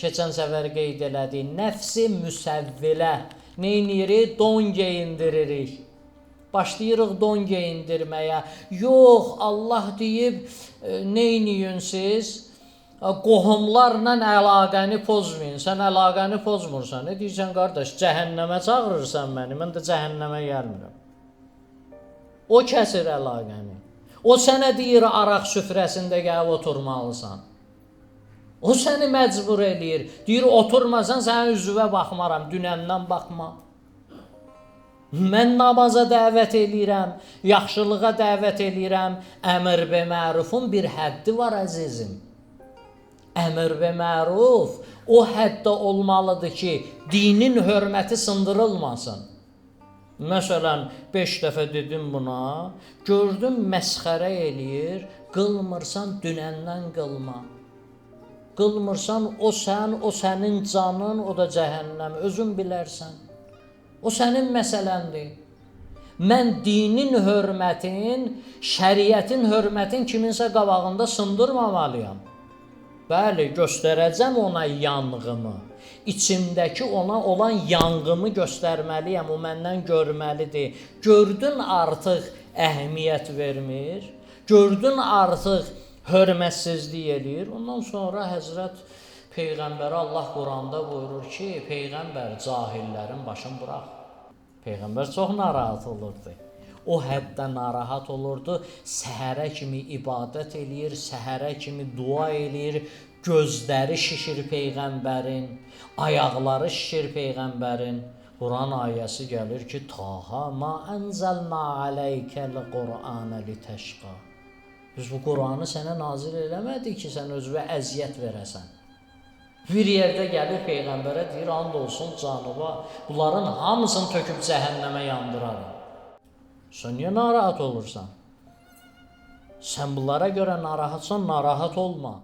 keçən səfər qeyd elədik, nəfsi müsəvvilə. Neynirik? Don geyindiririk. Başlayırıq don geyindirməyə. Yox, Allah deyib, neyniyin siz? Qohumlarla əlaqəni pozmayın. Sən əlaqəni pozmursan. Ne deyirsən, qardaş, cəhənnəmə çağırırsan məni, mən də cəhənnəmə gəlmirəm. O kəsir əlaqəni. O sənə deyir, araq süfrəsində gəlib oturmalısan. O səni məcbur eləyir. Deyir, oturmasan, sənin üzvə baxmaram, dünəndən baxma. Mən namaza dəvət eləyirəm, yaxşılığa dəvət eləyirəm. Əmr və mərufun bir həddi var, əzizim. Əmr və məruf o həddə olmalıdır ki, dinin hörməti sındırılmasın. Məsələn, 5 dəfə dedim buna, gördüm məsxərə eləyir, qılmırsan dünəndən qılma. Qılmırsan o sənin canın, o da cəhənnəm, özün bilərsən. O sənin məsələndir. Mən dinin hörmətin, şəriətin hörmətin kiminsə qabağında sındırmamalıyam. Bəli, göstərəcəm ona yanğımı. İçimdəki ona olan yanğımı göstərməliyəm, o məndən görməlidir. Gördün artıq əhəmiyyət vermir, gördün artıq hörmətsizlik eləyir. Ondan sonra Həzrət Peyğəmbəri Allah Quranda buyurur ki, Peyğəmbər cahillərin başını burax. Peyğəmbər çox narahat olurdu. O həddən narahat olurdu, səhərə kimi ibadət eləyir, səhərə kimi dua eləyir, gözləri şişir Peyğəmbərin, ayaqları şişir Peyğəmbərin. Quran ayəsi gəlir ki, Taha ma ənzəlnə aleykəl Qur'anə litəşqa. Biz bu Quranı sənə nazil eləmədik ki, sən özünə əziyyət verəsən. Bir yerdə gəlir Peyğəmbərə deyir, and olsun canıma, bunların hamısını töküb cəhənnəmə yandırarım. Sən niyə narahat olursan? Sən bunlara görə narahatsan, narahat olma.